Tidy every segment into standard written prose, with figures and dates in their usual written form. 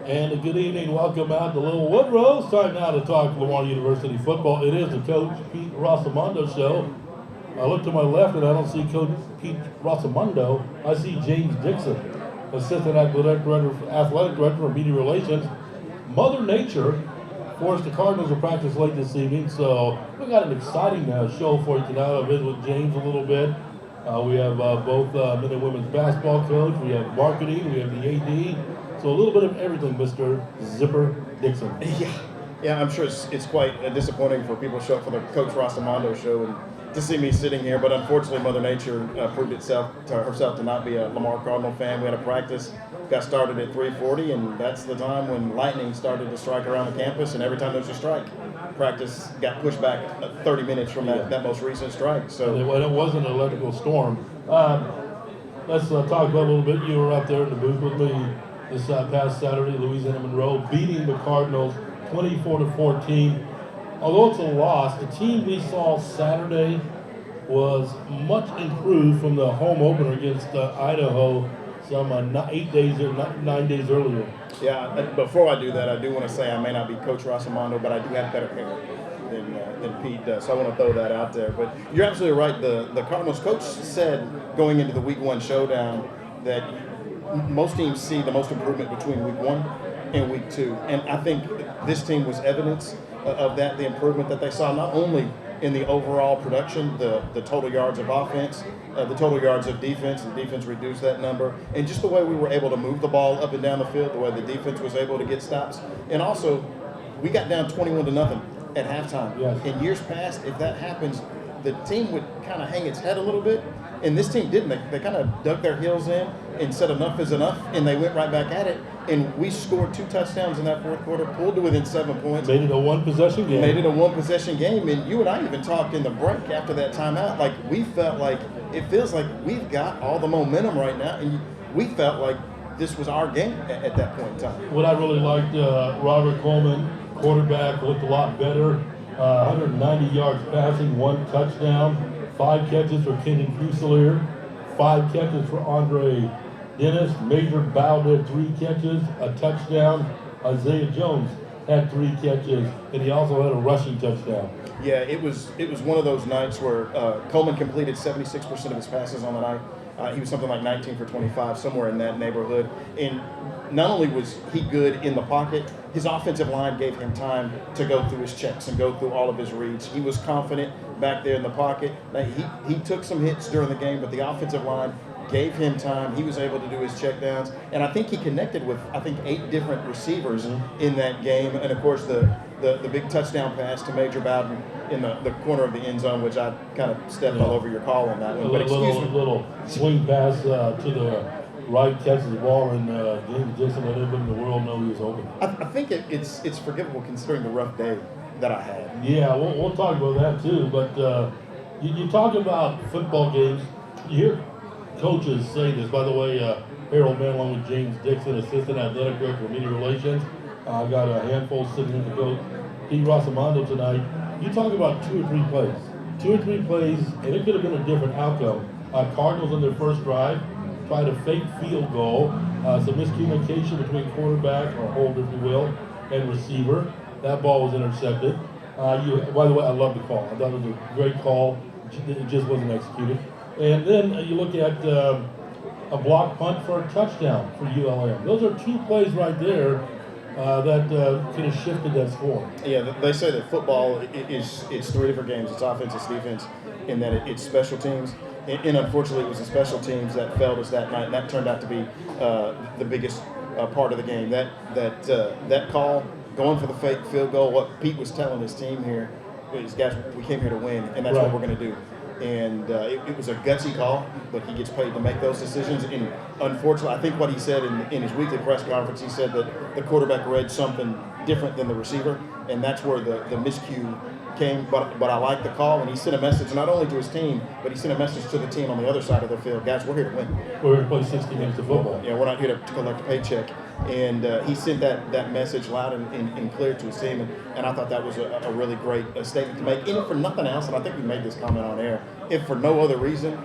And a good evening. Welcome out to Little Woodrow. It's time now to talk Lamar University football. It is the Coach Pete Rossomando show. I look to my left and I don't see Coach Pete Rossomando. I see James Dixon, Assistant Athletic Director for Media Relations. Mother Nature forced the Cardinals to practice late this evening, so we got an exciting show for you tonight. I'll visit with James a little bit. We have both men and women's basketball coach. We have marketing. We have the AD. So a little bit of everything, Mr. Zipper Dixon. Yeah, I'm sure it's quite disappointing for people to show up for the Coach Rossomando show and to see me sitting here. But unfortunately, Mother Nature proved herself to not be a Lamar Cardinal fan. We had a practice, got started at 3:40, and that's the time when lightning started to strike around the campus. And every time there's a strike, practice got pushed back 30 minutes from that most recent strike. So it wasn't an electrical storm. Let's talk about a little bit. You were out there in the booth with me this past Saturday, Louisiana Monroe beating the Cardinals 24-14. Although it's a loss, the team we saw Saturday was much improved from the home opener against Idaho some 9 days earlier. Yeah, before I do that, I do want to say I may not be Coach Rossomando, but I do have better hair than Pete does, so I want to throw that out there. But you're absolutely right. The Cardinals coach said going into the Week 1 showdown that most teams see the most improvement between Week 1 and Week 2. And I think this team was evidence of that, the improvement that they saw, not only in the overall production, the total yards of offense, the total yards of defense, and defense reduced that number, and just the way we were able to move the ball up and down the field, the way the defense was able to get stops. And also, we got down 21-0 at halftime. Yes. In years past, if that happens, the team would kind of hang its head a little bit, and this team didn't. They kind of dug their heels in and said enough is enough, and they went right back at it. And we scored 2 touchdowns in that fourth quarter, pulled to within 7 points. Made it a one-possession game. And you and I even talked in the break after that timeout. Like, it feels like we've got all the momentum right now, and we felt like this was our game at that point in time. What I really liked, Robert Coleman, quarterback, looked a lot better. 190 yards passing, 1 touchdown, 5 catches for Kenan Fusilier, 5 catches for Andre Dennis. Major Bowd had 3 catches, a touchdown. Isaiah Jones had 3 catches, and he also had a rushing touchdown. Yeah, it was one of those nights where Coleman completed 76% of his passes on the night. He was something like 19 for 25, somewhere in that neighborhood. And not only was he good in the pocket, his offensive line gave him time to go through his checks and go through all of his reads. He was confident back there in the pocket. Now, he took some hits during the game, but the offensive line gave him time. He was able to do his checkdowns. And I think he connected with, 8 different receivers in that game. And, of course, the big touchdown pass to Major Bowden in the corner of the end zone, which I kind of stepped all over your call on that one. But little swing pass to the right, catches the ball, and James Dixon let everybody in the world know he was open. I think it's forgivable considering the rough day that I had. Yeah, we'll talk about that too. But you talk about football games. You hear coaches say this. By the way, Harold Mann, along with James Dixon, Assistant Athletic Director for Media Relations. I got a handful sitting in the coach, Pete Rossomando tonight. You talk about 2 or 3 plays. 2 or 3 plays, and it could have been a different outcome. Cardinals on their first drive tried a fake field goal, some miscommunication between quarterback, or hold if you will, and receiver. That ball was intercepted. By the way, I love the call. I thought it was a great call. It just wasn't executed. And then you look at a block punt for a touchdown for ULM. Those are 2 plays right there that could have shifted that score. Yeah, they say that football it's 3 different games. It's offense, it's defense, and then it's special teams. And unfortunately, it was the special teams that failed us that night, and that turned out to be the biggest part of the game. That call, going for the fake field goal, what Pete was telling his team here is, guys, we came here to win, and that's what we're going to do. And it was a gutsy call, but he gets paid to make those decisions. And unfortunately, I think what he said in his weekly press conference, he said that the quarterback read something different than the receiver, and that's where the miscue came. But I like the call, and he sent a message not only to his team, but he sent a message to the team on the other side of the field. Guys, we're here to win. We're here to play 60 minutes of football. Yeah, we're not here to collect a paycheck. And he sent that message loud and clear to his team, and I thought that was a really great statement to make. And if for nothing else, and I think we made this comment on air, if for no other reason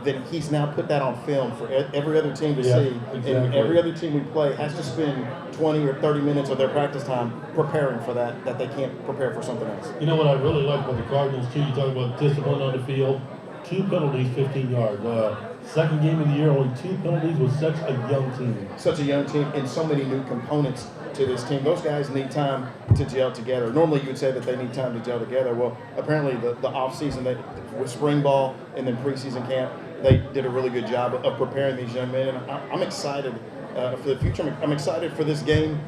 then he's now put that on film for every other team to see. Exactly. And every other team we play has to spend 20 or 30 minutes of their practice time preparing for that they can't prepare for something else. You know what I really like about the Cardinals, too? You talk about discipline on the field. 2 penalties, 15 yards. Second game of the year, only 2 penalties with such a young team. Such a young team and so many new components to this team. Those guys need time to gel together. Normally you would say that they need time to gel together. Well, apparently the off-season, with spring ball and then preseason camp, they did a really good job of preparing these young men. And I'm excited for the future. I'm excited for this game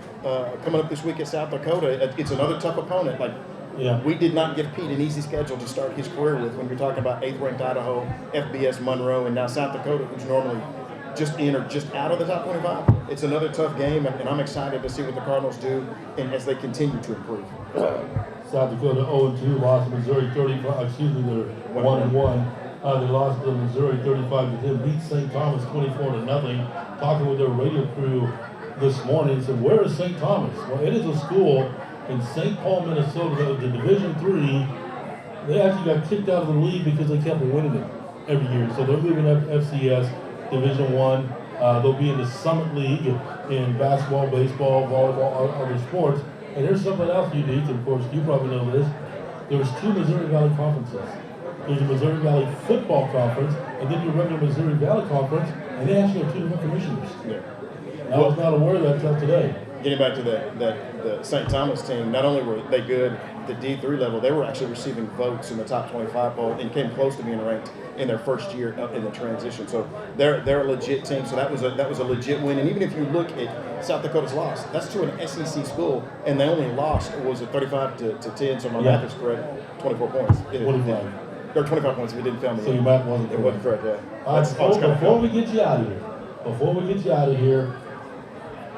coming up this week at South Dakota. It's another tough opponent. We did not give Pete an easy schedule to start his career with when you're talking about 8th-ranked Idaho, FBS Monroe, and now South Dakota, who's normally just in or just out of the top 25. It's another tough game, and I'm excited to see what the Cardinals do and as they continue to improve. South Dakota 0-2, lost to Missouri 35. Excuse me, they're 1-1. They lost to Missouri 35-10. Beat St. Thomas 24-0. Talking with their radio crew this morning, said, "Where is St. Thomas?" Well, it is a school in St. Paul, Minnesota, the Division III. They actually got kicked out of the league because they kept winning it every year. So they're moving up to FCS Division I. They'll be in the Summit League in basketball, baseball, volleyball, other sports. And there's something else unique, and of course you probably know this. There's 2 Missouri Valley conferences. There's a Missouri Valley Football Conference, and then your regular Missouri Valley Conference, and they actually have 2 different commissioners. Yeah. I was not aware of that until today. Getting back to the St. Thomas team, not only were they good at the D3 level, they were actually receiving votes in the top 25 poll and came close to being ranked in their first year in the transition. So they're a legit team. So that was a legit win. And even if you look at South Dakota's loss, that's to an SEC school, and they only lost, was it 35-10? So my math is correct, 24 points. 25. Or 25 points if it didn't fail me. So your math wasn't correct. It wasn't correct, yeah. Before we get you out of here,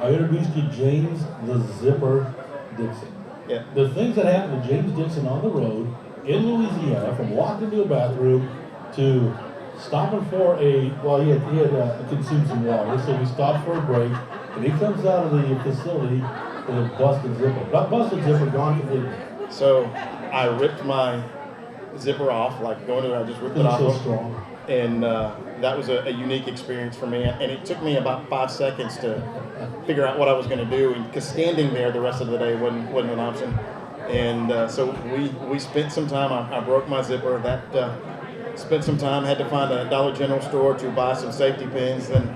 I introduced you James the Zipper Dixon. Yeah. The things that happened to James Dixon on the road in Louisiana, from locked into a bathroom to stopping for he had consumed some water, so we stopped for a break, and he comes out of the facility with a busted zipper. Not busted zipper, gone completely. So I ripped my zipper off, like going to it, I just ripped it off. So strong. And that was a unique experience for me. And it took me about 5 seconds to figure out what I was going to do, because standing there the rest of the day wasn't an option. And so we spent some time. I broke my zipper. Spent some time. Had to find a Dollar General store to buy some safety pins. Then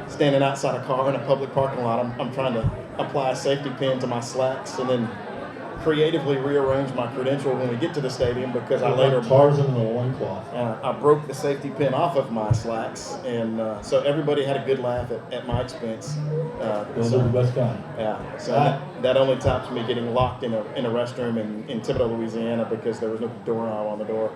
standing outside a car in a public parking lot, I'm trying to apply a safety pin to my slacks, and then creatively rearrange my credential when we get to the stadium, because I later Tarzan in a loincloth. I broke the safety pin off of my slacks, and so everybody had a good laugh at my expense. Those are the best kind. Yeah, so that only tops me getting locked in a restroom in Thibodaux, Louisiana, because there was no doorknob on the door.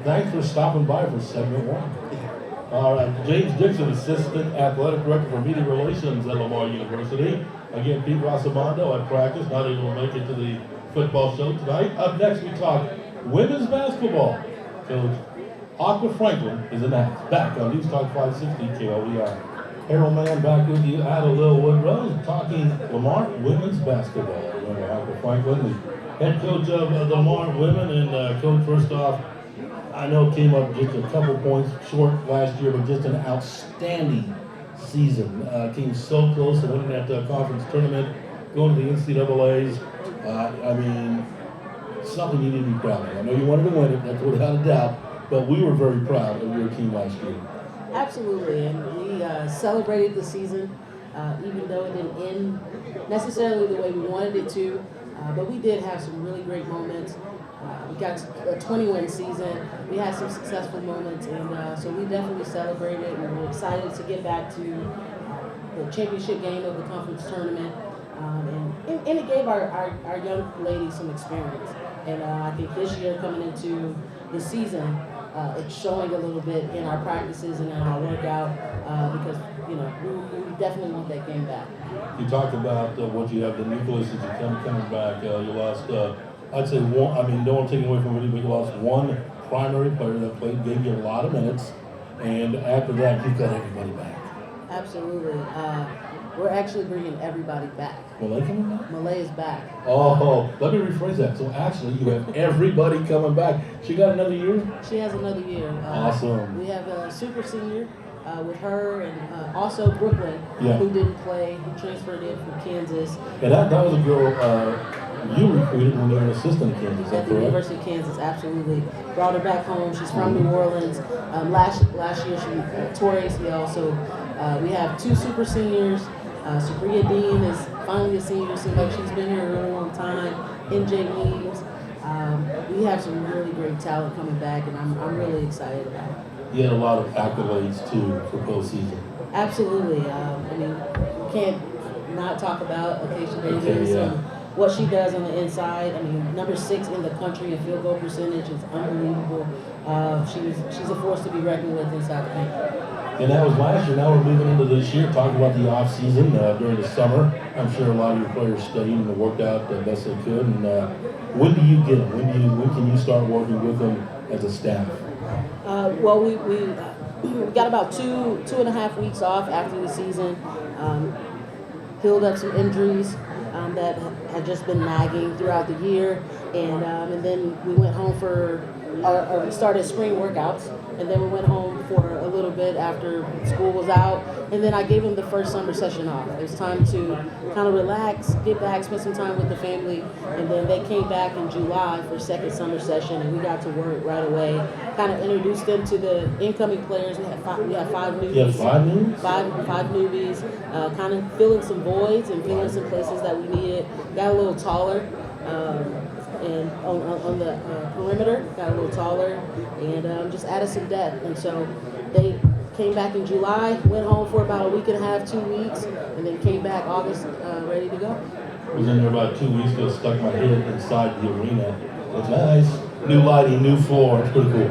Thanks for stopping by for segment 1. All right, James Dixon, Assistant Athletic Director for Media Relations at Lamar University. Again, Pete Rossomando at practice, not able to make it to the football show tonight. Up next, we talk women's basketball. Coach Aqua Franklin is announced. Back on News Talk 560 KLVR. Harold Mann back with you at a Little Woodrow, talking Lamar women's basketball. Aqua Franklin, the head coach of the Lamar women, and coach, first off, I know came up just a couple points short last year, but just an outstanding season. Came so close to winning that conference tournament, going to the NCAAs. I mean, something you need to be proud of. I know you wanted to win it, that's without a doubt, but we were very proud of your team last year. Absolutely, and we celebrated the season, even though it didn't end necessarily the way we wanted it to, but we did have some really great moments. We got a 20-win season. We had some successful moments, and so we definitely celebrated, and we're excited to get back to the championship game of the conference tournament. And it gave our young ladies some experience. And I think this year, coming into the season, it's showing a little bit in our practices and in our workout, because we definitely want that game back. You talked about what you have, the nucleus as you coming back. You lost, I'd say one. I mean, don't take away from it, but you lost one primary player that gave you a lot of minutes, and after that, you got everybody back. Absolutely. We're actually bringing everybody back. Malay coming back? Malay is back. Oh, let me rephrase that. So actually, you have everybody coming back. She got another year? She has another year. Awesome. We have a super senior with her, and also Brooklyn, Yeah. who didn't play, who transferred in from Kansas. And that was a girl you recruited when you were an assistant in Kansas, is that At the correct? University of Kansas, absolutely. Brought her back home. She's from New Orleans. Last year she tore ACL, so we have 2 super seniors. Sabria Dean is finally a senior. Seems like she's been here a really long time. NJ Weems. We have some really great talent coming back, and I'm really excited about it. You had a lot of accolades too for postseason. Absolutely. I mean, we can't not talk about Acacia Davis Okay, yeah. and what she does on the inside. I mean, number 6 in the country in field goal percentage is unbelievable. She's a force to be reckoned with inside the paint. And that was last year. Now we're moving into this year, talking about the off season during the summer. I'm sure a lot of your players studied and worked out the best they could. And when do you get them? When can you start working with them as a staff? Well, we got about 2.5 weeks off after the season. Healed up some injuries that had just been nagging throughout the year, and then we went home for we started spring workouts, and then we went home for a little bit after school was out, and then I gave them the first summer session off. It was time to kind of relax, get back, spend some time with the family, and then they came back in July for second summer session, and we got to work right away. Kind of introduced them to the incoming players. We had 5 newbies. You have 5 newbies? Five newbies, kind of filling some voids and filling some places that we needed. Got a little taller, and on the perimeter, got a little taller, and just added some depth. And so they came back in July, went home for about a week and a half, 2 weeks, and then came back August ready to go. I was in there about 2 weeks ago, stuck my head inside the arena. It's nice. New lighting, new floor. It's pretty cool.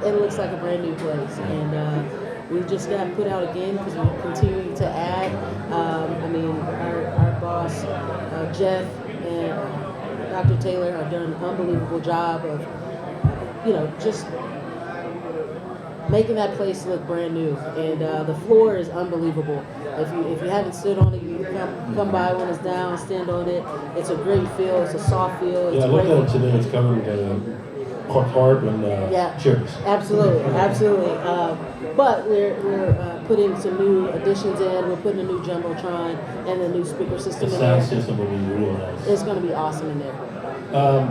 It looks like a brand new place, and we just got put out again because we're continuing to add. I mean, our boss, Jeff, and Dr. Taylor have done an unbelievable job of, just making that place look brand new. And the floor is unbelievable. If you haven't stood on it, you come by when it's down, stand on it. It's a great feel. It's a soft feel. It's Yeah, I looked at it today. It's covered with tarp and chairs. Absolutely. But we're putting some new additions in. We're putting a new jumbotron and a new speaker system The in sound there. system will be real nice. It's going to be awesome in there.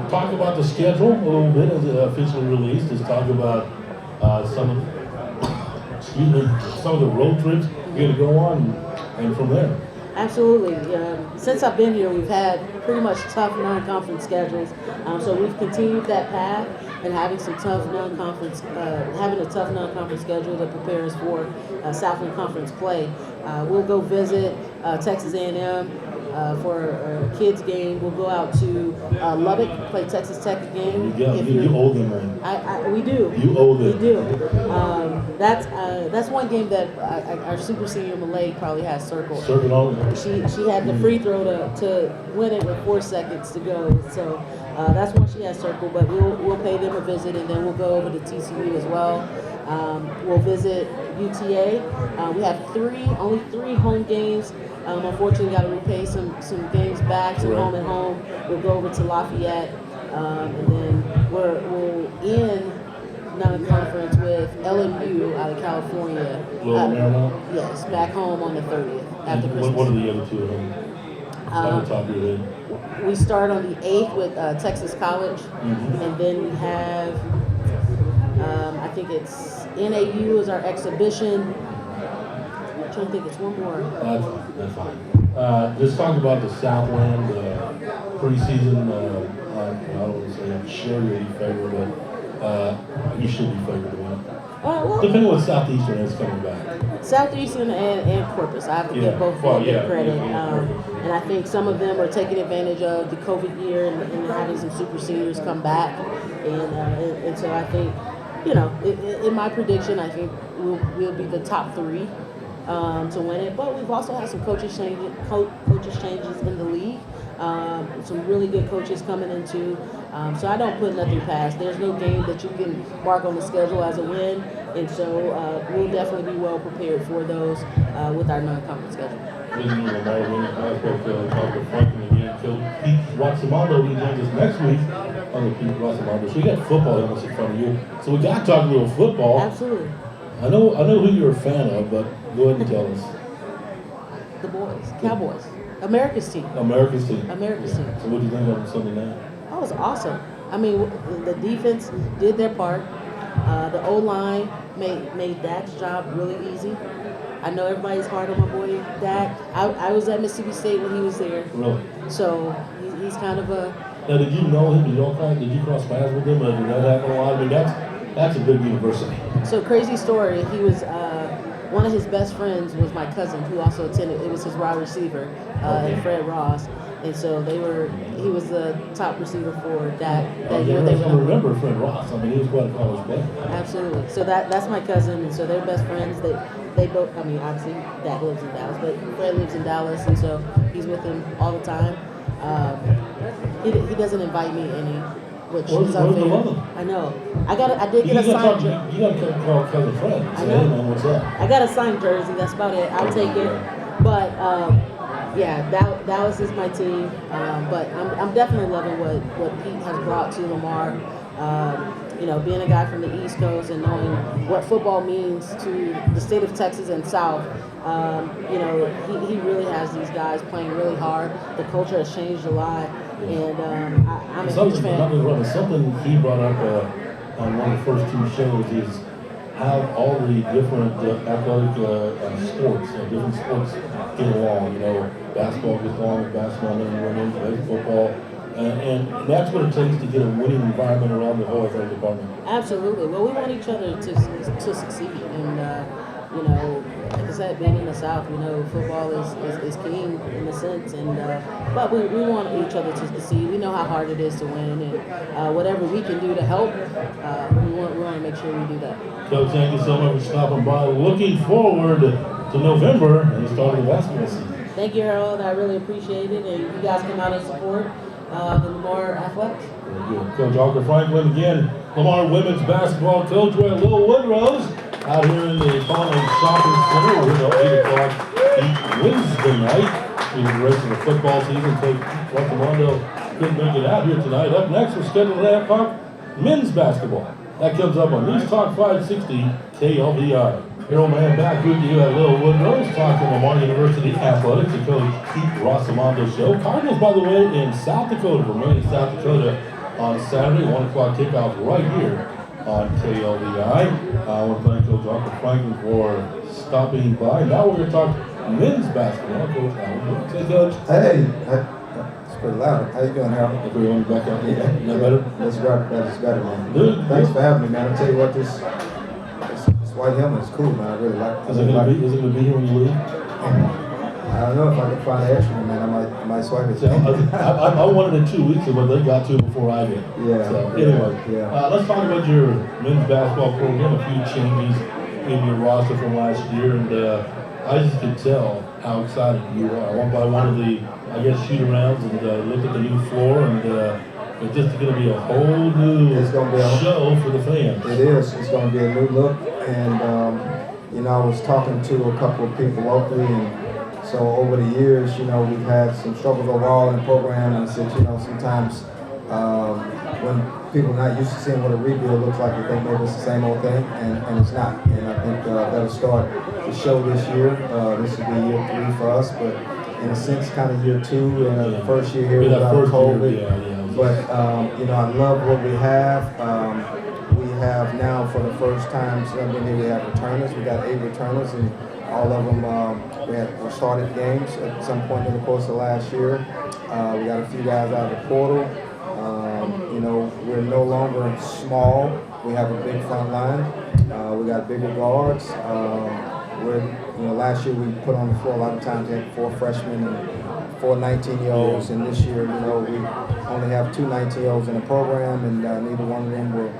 Talk about the schedule a little bit as it officially released. Just talk about some of the road trips you're going to go on and from there. Absolutely. Since I've been here, we've had pretty much tough non-conference schedules. So we've continued that path and having a tough non-conference schedule that prepares for Southland Conference play. We'll go visit Texas A&M for a kids game. We'll go out to Lubbock, play Texas Tech again. You owe them one. We do. You owe them. We do. That's one game that our super senior Malay probably has circled. Circle on. She had the free throw to win it with 4 seconds to go. So that's one she has circled. But we'll pay them a visit, and then we'll go over to TCU as well. We'll visit UTA. We have only three home games. Unfortunately, got to repay some games back, some home and home. We'll go over to Lafayette, and then we'll end non-conference with LMU out of California. Maryland? Yes, back home on the 30th after Christmas. What are the other two of them? On the top of your head. We start on the 8th with Texas College, and then we have, I think it's NAU is our exhibition. I'm trying to think, it's one more. That's fine. Let's talk about the Southland preseason. I don't want to say I'm sure you'll be favored, but you should be favored to win. Depending on what Southeastern is coming back. Southeastern and Corpus. I have to give both of them credit. And I think some of them are taking advantage of the COVID year and having some super seniors come back. And so I think, in my prediction, I think we'll be the top 3 to win it. But we've also had some coaches changes in the league. Some really good coaches coming into. So I don't put nothing past. There's no game that you can mark on the schedule as a win. And so we'll definitely be well prepared for those with our non-conference schedule. visiting Lamar women's basketball coach, Dr. Franklin again, Coach Pete Rossomando. He joins us next week on the Pete Rossomando. So you got football almost in front of you. So we got to talk a little football. Absolutely. I know who you're a fan of, but go ahead and tell us. The boys, Cowboys, America's team. America's team. America's team. So what do you think of Sunday night? That was awesome. I mean, the defense did their part. The O-line made Dak's job really easy. I know everybody's hard on my boy Dak. I was at Mississippi State when he was there. Really? So he's kind of a. Now, did you know him? Did you cross paths with him? Or did that happen a lot? I mean, that's a big university. So crazy story. He was one of his best friends was my cousin who also attended. It was his wide receiver, Fred Ross. And so he was the top receiver for that year. I remember Fred Ross. I mean, he was quite a college player. Absolutely. So that's my cousin, and so they're best friends. They both, I mean, obviously Dad lives in Dallas, but Fred lives in Dallas, and so he's with him all the time. He doesn't invite me any, which is unfair. I know. I did get a signed jersey. You got to call cousin Fred. I know. Hey, man, what's up? I got a signed jersey. That's about it. I'll take it. But yeah, Dallas is my team. But I'm definitely loving what Pete has brought to Lamar. Being a guy from the East Coast and knowing what football means to the state of Texas and South, he really has these guys playing really hard. The culture has changed a lot, and I'm a huge fan. Something he brought up on one of the first two shows is how all the different athletic sports, different sports get along. Basketball gets along with basketball, men and women, football. And that's what it takes to get a winning environment around the whole athletic department. Absolutely. Well, we want each other to succeed. And, like I said, being in the South, football is king in a sense. And but we want each other to succeed. We know how hard it is to win. And whatever we can do to help, we want to make sure we do that. Coach, thank you so much for stopping by. Looking forward to November and the start of the basketball season. Thank you, Harold. I really appreciate it. And you guys come out and support the Lamar Athletics. Very good. Coach Dr. Franklin again, Lamar women's basketball coach. We're at Little Woodrow's out here in the Collins Shopping Center. We're at 8 o'clock each Wednesday night. We the rest of the football season. Coach Rossomando couldn't make it out here tonight. Up next, we're scheduled at 8 o'clock men's basketball. That comes up on News Talk 560 KLVI. Harold Mann back with you at Little Woodrow's talking Lamar University Athletics, the Coach Pete Rossomando show. Cardinals, by the way, in South Dakota, Vermillion, South Dakota, on Saturday, 1 o'clock kickoff right here on KLVI. I want to thank Coach Dr. Franklin for stopping by. Now we're going to talk men's basketball. Coach Allen, say, Coach. Hey, it's pretty loud. How you doing, Harold? Everyone back out here. Is that better? That's better, man. Good. Thanks for having me, man. I'll tell you what, this white helmet is cool, man. I really like it. Is it going to be here when you leave? I don't know if I can find an extra one, man. I might swipe it. I wanted it 2 weeks ago, but they got to it before I did. Yeah. So, anyway, yeah. Let's talk about your men's basketball program. A few changes in your roster from last year, and I just could tell how excited you are. I went by one of the, shoot-arounds and looked at the new floor, and it's just going to be a whole new show for the fans. It is. It's going to be a new look, and I was talking to a couple of people locally, and so over the years, we've had some struggles overall in the program, and since sometimes when people are not used to seeing what a rebuild looks like, they think maybe it's the same old thing, and it's not. And I think that'll start to show this year. This will be year 3 for us, but in a sense, kind of year 2, the first year here without COVID. But I love what we have. We have now, for the first time since I've been here, we have returners. We got 8 returners, and all of them we started games at some point in the course of last year. We got a few guys out of the portal. We're no longer small. We have a big front line. We got bigger guards. Last year we put on the floor a lot of times. We had 4 freshmen and 4 19-year-olds, and this year, we only have 2 19-year-olds in the program, and neither one of them will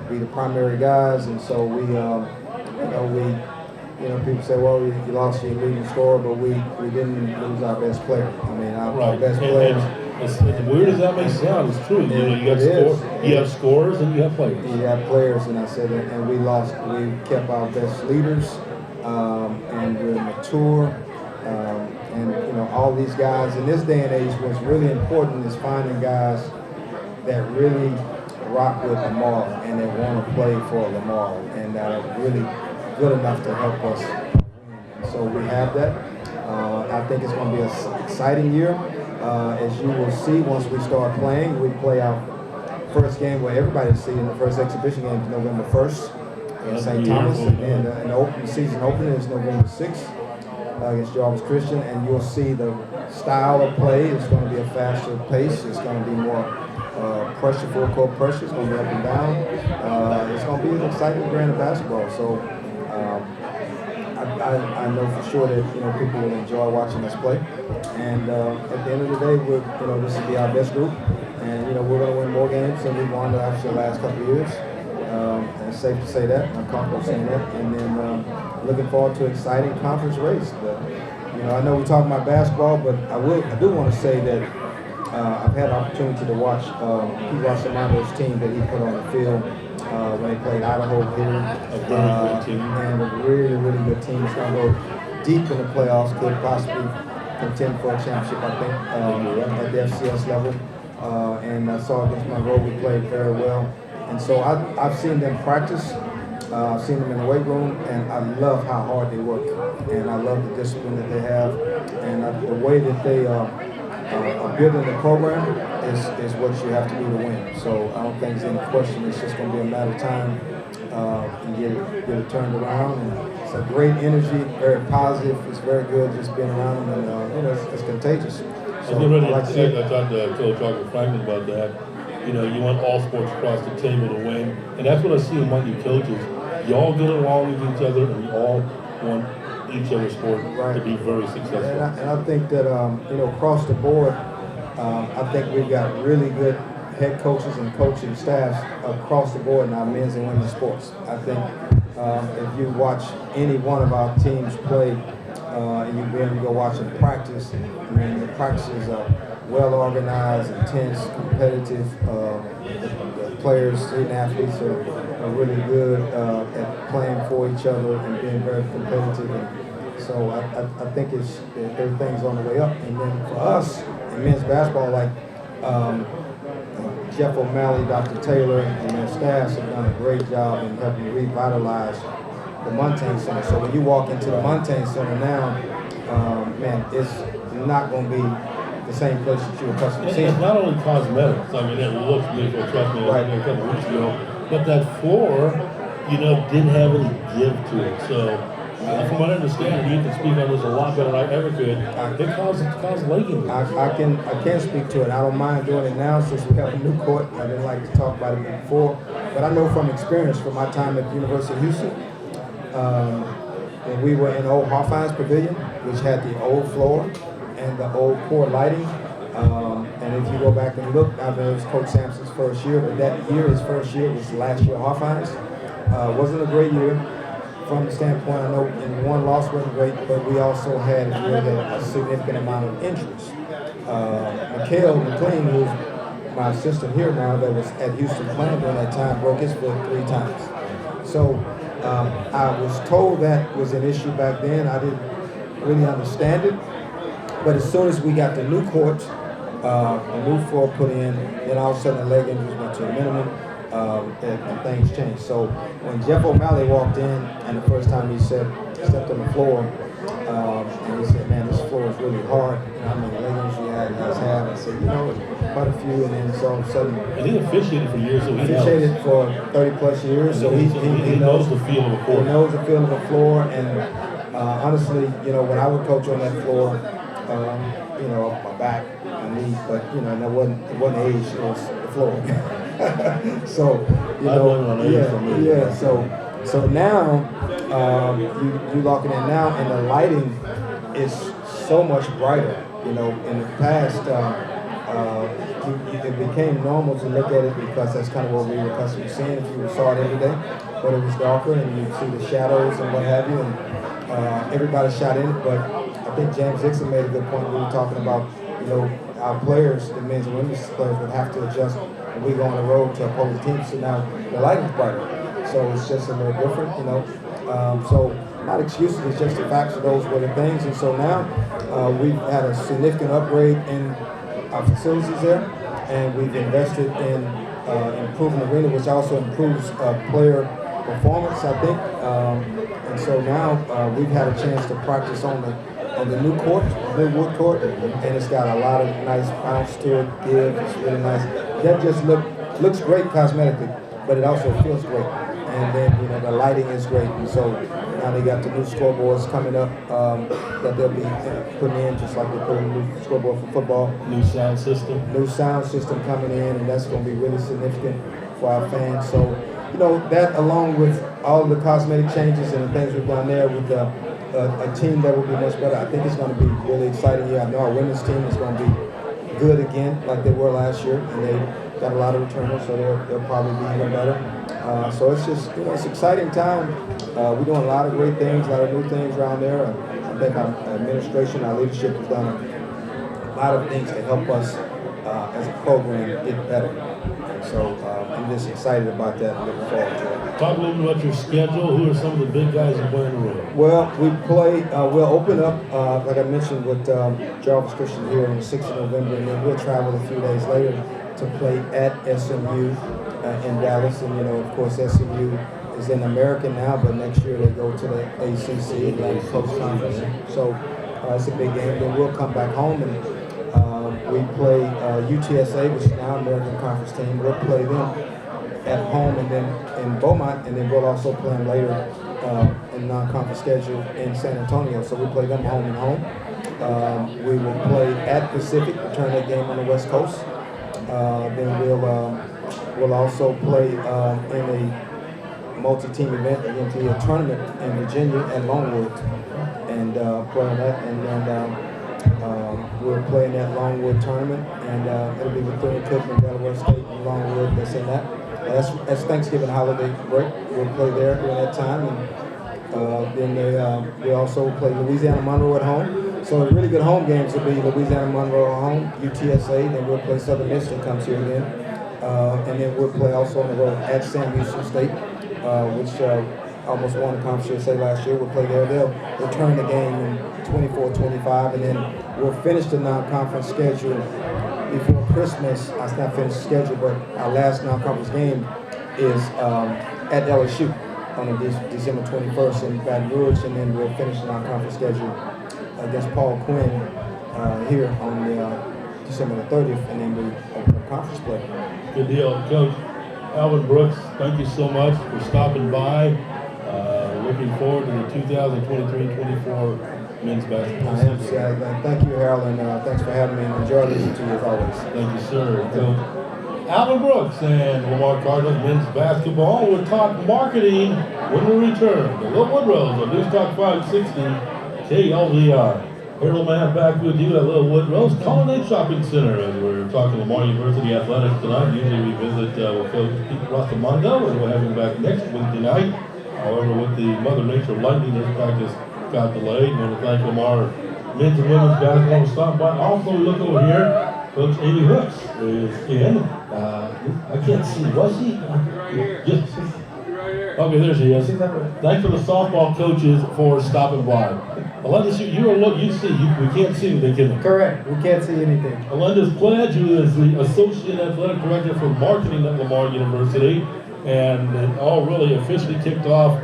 be the primary guys. And so people say, well, you lost your leading scorer, but we didn't lose our best player. Our best players. As weird as that may sound, it's true. You have scorers and you have players. You have players, and I said, and we kept our best leaders, and we're mature. And, you know, all these guys in this day and age, what's really important is finding guys that really rock with Lamar and that want to play for Lamar and that are really good enough to help us win. So we have that. I think it's going to be an exciting year. As you will see once we start playing, we play our first game where everybody's seeing the first exhibition game is November 1st in St. Thomas, and the season opener is November 6th against Jarvis Christian, and you'll see the style of play. It's going to be a faster pace. It's going to be more pressure, full court pressure. It's going to be up and down. It's going to be an exciting brand of basketball. So I know for sure that people will enjoy watching us play. And at the end of the day, this will be our best group, and we're going to win more games than we've won the last couple of years. And it's safe to say that. I'm comfortable saying that. And then looking forward to an exciting conference race. But, I know we're talking about basketball, but I do want to say that I've had the opportunity to watch Rossomando's team that he put on the field when they played Idaho here. And a really, really good team. It's going to go deep in the playoffs, could possibly contend for a championship, I think, at the FCS level. And I saw against Monroe, we played very well. And so I've seen them practice. I've seen them in the weight room, and I love how hard they work. And I love the discipline that they have. And the way that they are building the program is what you have to do to win. So I don't think there's any question. It's just going to be a matter of time and get it turned around. And it's a great energy, very positive. It's very good just being around them, and it's contagious. So I talked to Coach Arthur Franklin about that. You want all sports across the table to win, and that's what I see among you coaches. You all get along with each other, and you all want each other's sport to be very successful. And I think that across the board, I think we've got really good head coaches and coaching staffs across the board in our men's and women's sports. I think if you watch any one of our teams play, and you'll be able to go watch them practice, the practices are well organized, intense, competitive. The players, student athletes are really good at playing for each other and being very competitive. And so I think everything's on the way up. And then for us in men's basketball, like Jeff O'Malley, Dr. Taylor, and their staffs have done a great job in helping revitalize the Montaigne Center. So when you walk into the Montaigne Center now, it's not going to be the same place that you were accustomed to seeing. It's not only cosmetics. I mean, it looks beautiful. Trust me, I was there a couple of weeks ago. But that floor, didn't have any give to it. So, from what I understand, you can speak on this a lot better than I ever could. It caused legging. I can speak to it. I don't mind doing it now since we have a new court. I didn't like to talk about it before, but I know from experience from my time at the University of Houston. And we were in old Hofheinz Pavilion, which had the old floor and the old core lighting. And if you go back and look, I mean, it was Coach Sampson's first year, but that year, his first year, was last year Hofheinz. Wasn't a great year from the standpoint, I know in one loss wasn't great, but we also had a significant amount of injuries. Mikhail McLean, who's my assistant here now, that was at Houston playing during that time, broke his foot 3 times. So I was told that was an issue back then. I didn't really understand it. But as soon as we got the new court, the new floor put in, then all of a sudden the leg injuries went to a minimum, and things changed. So when Jeff O'Malley walked in, and the first time he stepped on the floor, and he said, "Man, this floor is really hard. How many leg injuries you had?" And I had. I said, quite a few. And then so all of a sudden, and he officiated for years, so he officiated for 30 plus years. So he knows the feel of the floor. He knows the feel of the floor, and honestly, when I would coach on that floor. My back, my knee, but and it wasn't age, it was the floor. So So now you locking in now, and the lighting is so much brighter. In the past, it became normal to look at it because that's kind of what we were accustomed to seeing if you saw it every day. But it was darker, and you'd see the shadows and what have you, and everybody shot in it, but I think James Dixon made a good point. We were talking about, our players, the men's and women's players, would have to adjust when we go on the road to opposing teams. So now the lighting's brighter, so it's just a little different, So not excuses, it's just the facts of those were the things. And so now we've had a significant upgrade in our facilities there, and we've invested in improving the arena, which also improves player performance, I think. And so now we've had a chance to practice on the new court, new wood court, and it's got a lot of nice bounce to it, give. It's really nice. That just looks great cosmetically, but it also feels great. And then the lighting is great, and so now they got the new scoreboards coming up that they'll be putting in, just like they put in a new scoreboard for football. New sound system. New sound system coming in, and that's going to be really significant for our fans. So that along with all the cosmetic changes and the things we've done there with a team that will be much better, I think it's going to be really exciting here. I know our women's team is going to be good again, like they were last year, and they got a lot of returners, so they'll probably be even better. So it's just, it's an exciting time. We're doing a lot of great things, a lot of new things around there. I think our administration, our leadership has done a lot of things to help us as a program get better. And so I'm just excited about that and looking forward to it. Talk a little bit about your schedule. Who are some of the big guys that play in the road? Well, we'll open up, like I mentioned, with Jarvis Christian here on the 6th of November, and then we'll travel a few days later to play at SMU in Dallas. And, of course, SMU is in America now, but next year they go to the ACC, Atlantic Coast Conference. So it's a big game. Then we'll come back home and we play UTSA, which is now American Conference team. We'll play them at home and then in Beaumont, and then we'll also play them later in non-conference schedule in San Antonio. So we play them home and home. We will play at Pacific, return that game on the West Coast. Then we'll also play in a multi-team event, into a tournament in Virginia at Longwood, and play in that. And then we'll play in that Longwood tournament, and it'll be with Cookman, Delaware State, and Longwood. That's in that. That's Thanksgiving holiday break. We'll play there during that time, and then we also play Louisiana Monroe at home. So the really good home games will be Louisiana Monroe at home, UTSA. Then we'll play Southern Miss that comes here again, and then we'll play also on the road at Sam Houston State, which almost won the conference USA last year. We'll play there. They'll return the game in 24-25, and then we'll finish the non-conference schedule before Christmas. I not finished the schedule, but our last non-conference game is at LSU on December 21st in Baton Rouge, and then we'll finish the non-conference schedule against Paul Quinn here on December the 30th, and then we open up conference play. Good deal. Coach Alvin Brooks, thank you so much for stopping by. Looking forward to the 2023-24 men's basketball season. Thank you, Harold, and thanks for having me, and enjoy listening to you as always. Thank you, sir. Coach Alvin Brooks and Lamar Cardinals men's basketball. We'll talk marketing when we return. The Little Woodrows on News Talk 560 KLVI. Harold Mann back with you at Little Woodrows Colonnade Shopping Center, as we're talking Lamar University Athletics tonight. Usually we visit with Coach Rossomando, and we'll have him back next Wednesday night. However, with the Mother Nature lightning, this practice got delayed. I want to thank Lamar men's and women's basketball for stopping by. Also, look over here, Coach Amy Hooks is in. I can't see. Was she? Yes. Okay, there she is. Thanks for the softball coaches for stopping by. Alenda, you are what you see. We can't see anything, can we? Correct. We can't see anything. Alenda's Pledge, who is the Associate Athletic Director for Marketing at Lamar University. And it all really officially kicked off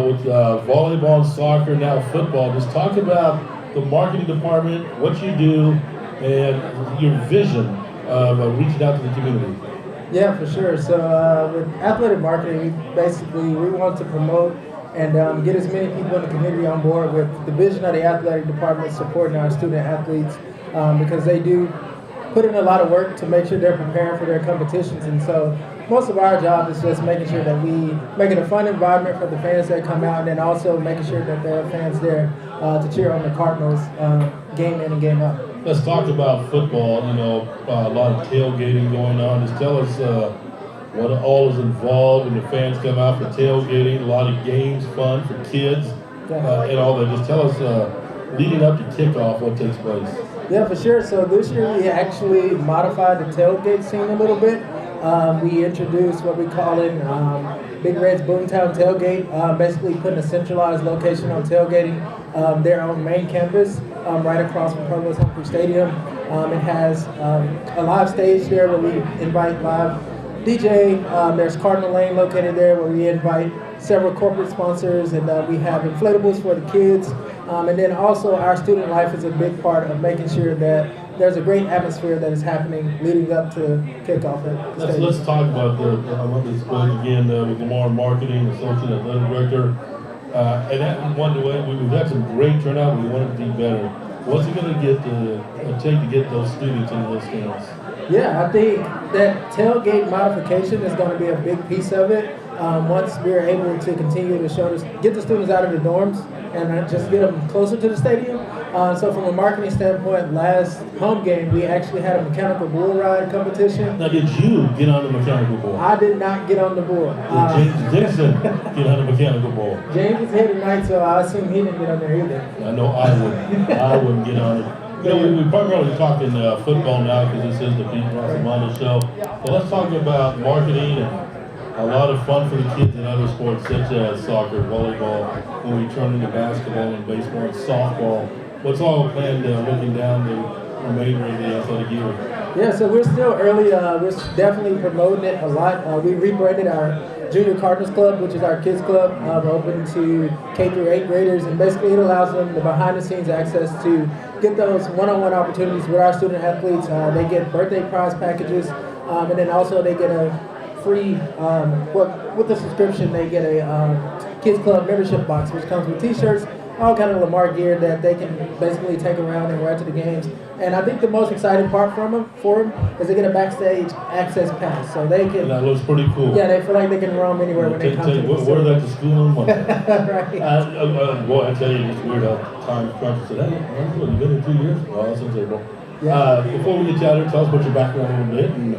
with volleyball and soccer, now football. Just talk about the marketing department, what you do, and your vision of reaching out to the community. Yeah, for sure. So with athletic marketing, we want to promote and get as many people in the community on board with the vision of the athletic department supporting our student athletes because they do put in a lot of work to make sure they're preparing for their competitions. And so most of our job is just making sure that we make it a fun environment for the fans that come out, and then also making sure that there are fans there to cheer on the Cardinals game in and game out. Let's talk about football. A lot of tailgating going on. Just tell us what all is involved when the fans come out for tailgating. A lot of games, fun for kids, and all that. Just tell us, leading up to kickoff, what takes place. Yeah, for sure. So this year we actually modified the tailgate scene a little bit. we introduced what we call it Big Red's Boomtown Tailgate, basically putting a centralized location on tailgating their own main campus right across from Provost Humphrey Stadium. It has a live stage there where we invite live DJ. There's Cardinal Lane located there where we invite several corporate sponsors, and we have inflatables for the kids. And then also our student life is a big part of making sure that there's a great atmosphere that is happening leading up to kickoff at the stadium. Let's talk about I love this pledge again with Lamar Marketing, Associate Athletic Director. And that one way we've had some great turnout. We want it to be better. What's it going to take to get those students into those games? Yeah, I think that tailgate modification is going to be a big piece of it. Once we're able to continue to get the students out of the dorms and just get them closer to the stadium. So from a marketing standpoint, last home game, we actually had a mechanical bull ride competition. Now, did you get on the mechanical bull? I did not get on the bull. Did James Dixon get on the mechanical bull? James is here tonight, so I assume he didn't get on there either. I know I wouldn't. I wouldn't get on it. You know, we're primarily talking football now because this is the Pete Rossomando show. But let's talk about marketing and a lot of fun for the kids in other sports such as soccer, volleyball, when we turn into basketball and baseball and softball. What's all planned looking down the remainder of the athletic year? Yeah, so we're still early. We're definitely promoting it a lot. We rebranded our Junior Cardinals Club, which is our kids club, open to K through 8 graders, and basically it allows them the behind-the-scenes access to get those one-on-one opportunities with our student athletes. They get birthday prize packages, and then also they get a free, with the subscription, they get a kids club membership box, which comes with t-shirts, all kind of Lamar gear that they can basically take around and wear to the games. And I think the most exciting part for them is they get a backstage access pass, so they can. And that looks pretty cool. Yeah, they feel like they can roam anywhere when they come to the Wear that to school on Monday. Right. Boy, I tell you, it's weird how time crunches. Hey, what, you've been here 2 years? Well, since April. Yeah. Before we get you out here, tell us about your background a little bit and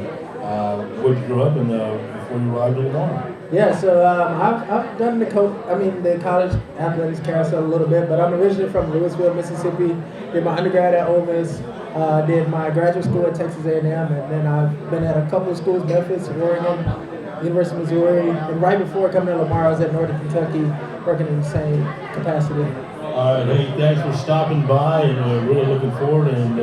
where you grew up and before you arrived at Lamar. Yeah, so I've done the college athletics carousel a little bit, but I'm originally from Louisville, Mississippi. Did my undergrad at Ole Miss, did my graduate school at Texas A&M, and then I've been at a couple of schools, Memphis, Oregon, University of Missouri, and right before coming to Lamar, I was at Northern Kentucky working in the same capacity. All right, hey, thanks for stopping by, and we're really looking forward and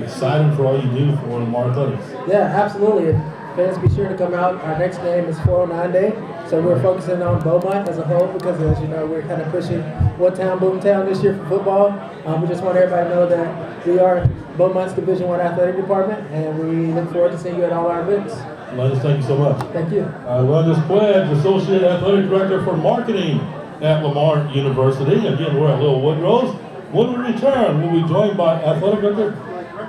excited for all you do for Lamar Athletics. Yeah, absolutely. Fans, be sure to come out. Our next game is 409 Day, so we're focusing on Beaumont as a whole because, as you know, we're kind of pushing What Town, Boomtown this year for football. We just want everybody to know that we are Beaumont's Division I athletic department, and we look forward to seeing you at all our events. Linus, thank you so much. Thank you. Linus Pledge, Associate Athletic Director for Marketing at Lamar University. Again, we're at Little Woodrose. When we return, we'll be joined by Athletic Director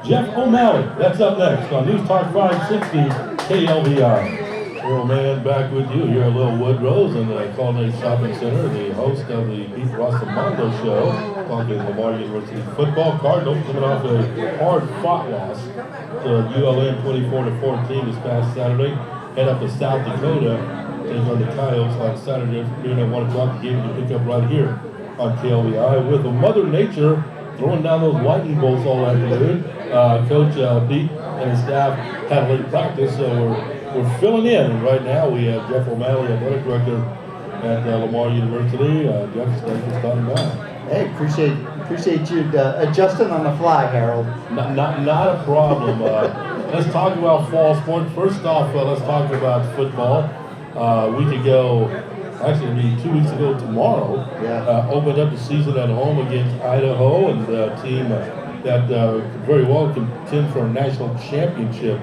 Jeff O'Malley. That's up next on News Talk 560 KLVI. Earl Mann back with you here at Little Woodrose in the Culinary Shopping Center, the host of the Pete Rossomando show, talking Lamar University football. Cardinals coming off a hard-fought loss to ULM 24-14 this past Saturday. Head up to South Dakota, take on the Coyotes on Saturday during that 1 o'clock game to pick up right here on KLVI with Mother Nature throwing down those lightning bolts all afternoon. Coach Pete and his staff had a late practice, so we're filling in. And right now we have Jeff O'Malley, Athletic Director at Lamar University. Jeff, thanks for stopping by. Hey, appreciate you adjusting on the fly, Harold. Not a problem. Let's talk about fall sports. First off, let's talk about football. A week ago, actually it'll be 2 weeks ago tomorrow, opened up the season at home against Idaho, and the team that very well contend for a national championship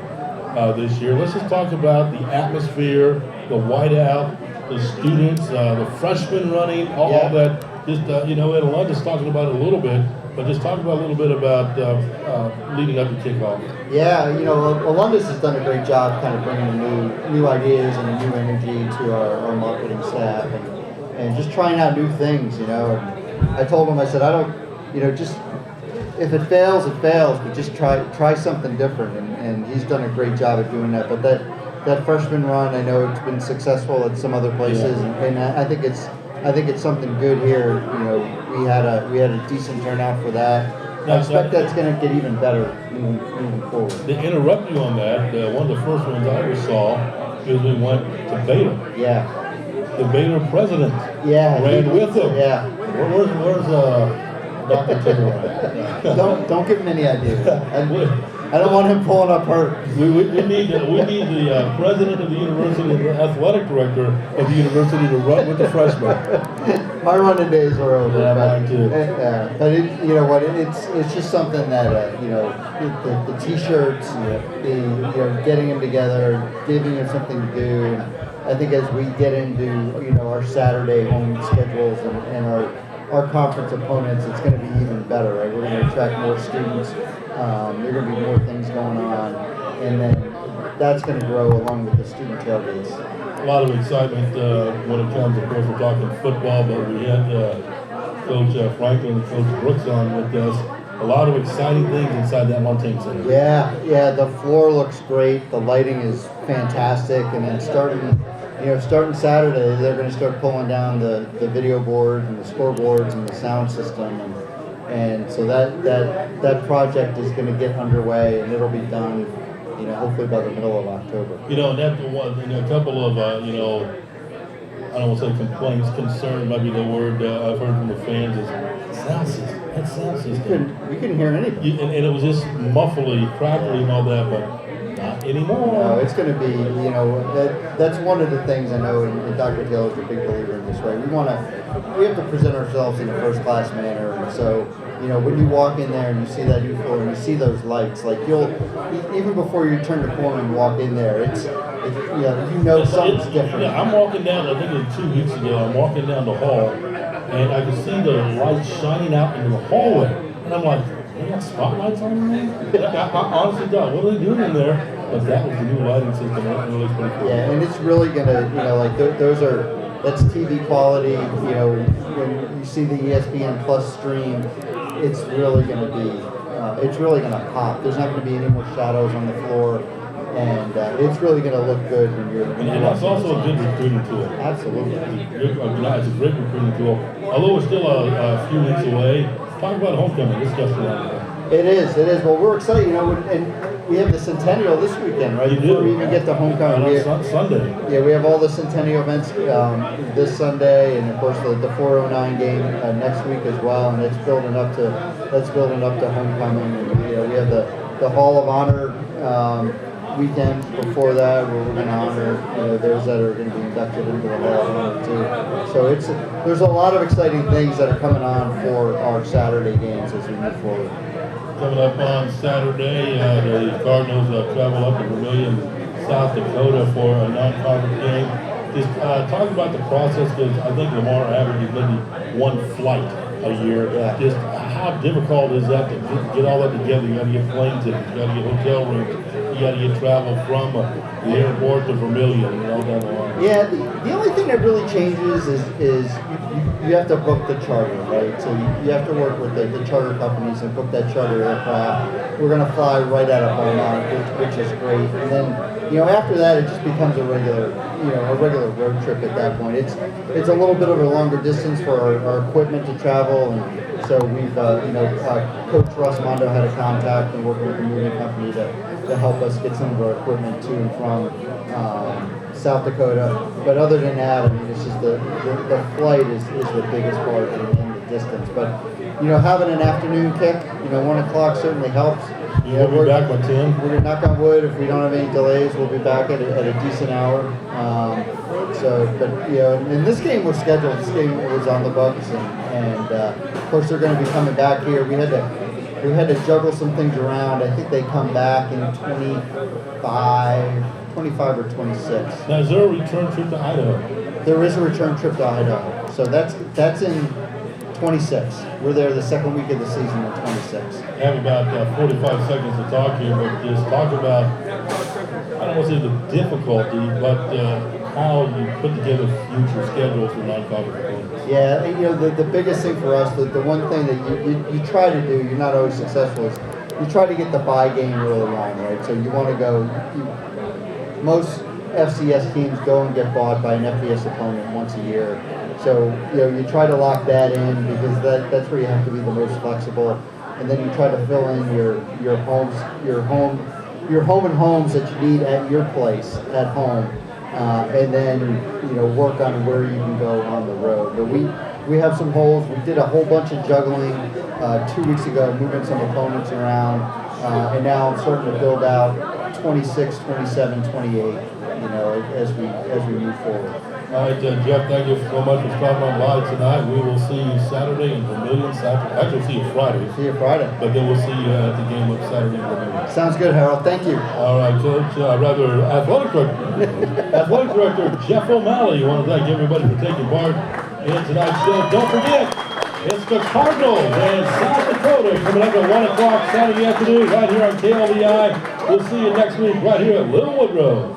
this year. Let's just talk about the atmosphere, the whiteout, the students, the freshmen running, all that. Just, and Alonda's talking about it a little bit, but just talk about a little bit about leading up to kickoff. Yeah, Alonda's has done a great job kind of bringing new ideas and a new energy to our marketing staff and just trying out new things, I told him, I said, I don't, just, if it fails, it fails, but just try something different, and he's done a great job at doing that. But that freshman run, I know it's been successful at some other places, and I think it's something good here. We had a decent turnout for that. I expect that's going to get even better moving forward. To interrupt you on that, one of the first ones I ever saw is we went to Baylor. Yeah. The Baylor president ran with them. Yeah. Where's Dr. Tibbler at? Don't give him any ideas. I don't want him pulling up hurt. We need the president of the university and the athletic director of the university to run with the freshmen. My running days are over. Yeah, mine too. But you know what? It's just something that the t-shirts, getting them together, giving them something to do. And I think as we get into our Saturday home schedules and our conference opponents, it's going to be even better. Right? We're going to attract more students. There are going to be more things going on, and then that's going to grow along with the student tailgates. A lot of excitement when it comes, of course, we're talking football, but we had Coach Franklin and Coach Brooks on with us. A lot of exciting things inside that Montaigne Center. Yeah, the floor looks great. The lighting is fantastic, and then starting Saturday, they're going to start pulling down the video board and the scoreboards and the sound system, and so that project is going to get underway, and it'll be done, hopefully by the middle of October. And that's one. A couple of I don't want to say complaints, concern might be the word I've heard from the fans is sound system. That sound system. You couldn't hear anything. And it was just muffly, crackly, and all that, but not anymore. No, it's going to be, that's one of the things I know, and Dr. Taylor's a big believer in this, right? We have to present ourselves in a first-class manner, and so, when you walk in there and you see that new floor and you see those lights, like even before you turn the corner and walk in there, something's different. Yeah, I'm walking down, I think it was 2 weeks ago, I'm walking down the hall, and I can see the lights shining out into the hallway, and I'm like, they got spotlights on them? I honestly thought, what are they doing in there? But that was the new lighting system. It really looks pretty cool. Yeah, and it's really gonna, that's TV quality. When you see the ESPN Plus stream, it's really gonna pop. There's not gonna be any more shadows on the floor, and it's really gonna look good when you're. And that's also a good recruiting tool. Absolutely. It's a great recruiting tool. Although it's still a few weeks away. Talk about homecoming. It's just around the corner. It is. Well, we're excited, and we have the Centennial this weekend, right? Before we even get to homecoming. Sunday. Yeah, we have all the Centennial events this Sunday, and of course the 409 game next week as well, and that's building up to homecoming. And we have the Hall of Honor weekend before that, where we're going to honor those that are going to be inducted into the Hall of Honor too. So there's a lot of exciting things that are coming on for our Saturday games as we move forward. Coming up on Saturday, the Cardinals travel up to Vermillion, South Dakota for a non-conference game. Just talk about the process, because I think Lamar averages maybe one flight a year. Yeah. Just how difficult is that to get all that together? You got to get plane tickets, you got to get hotel rooms, you got to get travel from the airport to Vermillion and all that along. Yeah, the only thing that really changes is you have to book the charter, right? So you have to work with the charter companies and book that charter aircraft. We're going to fly right out of Beaumont, which is great. And then, after that, it just becomes a regular road trip at that point. It's a little bit of a longer distance for our equipment to travel, and so we've, Coach Rossomando had a contact and working with the moving company to help us get some of our equipment to and from South Dakota. But other than that, it's just the flight is the biggest part in the distance. But having an afternoon kick, 1 o'clock certainly helps. We'll be back by 10. We're gonna knock on wood. If we don't have any delays, we'll be back at a decent hour. In this game we're scheduled. This game was on the books, and of course they're going to be coming back here. We had to juggle some things around. I think they come back in 25 or 26. Now, is there a return trip to Idaho? There is a return trip to Idaho. So that's in 26. We're there the second week of the season in 26. I have about 45 seconds to talk here, but just talk about, I don't want to say the difficulty, but how you put together future schedules for non-conference opponents. Yeah, the biggest thing for us, the one thing that you try to do, you're not always successful, is you try to get the bye game really long, right? So you want to go, most FCS teams go and get bought by an FBS opponent once a year. So, you try to lock that in, because that's where you have to be the most flexible. and then you try to fill in your home and homes that you need at your place at home, and then work on where you can go on the road. But we have some holes. We did a whole bunch of juggling 2 weeks ago, moving some opponents around, and now I'm starting to build out 26, 27, 28. As we move forward. All right, Jeff, thank you so much for stopping on by tonight. We will see you Saturday in Vermilion. Actually, we'll see you Friday. See you Friday. But then we'll see you at the game of Saturday in Vermilion. Sounds good, Harold. Thank you. All right, Coach. Athletic Director Jeff O'Malley. I want to thank everybody for taking part in tonight's show. Don't forget, it's the Cardinals and South Dakota coming up at 1 o'clock Saturday afternoon right here on KLVI. We'll see you next week right here at Little Woodrow.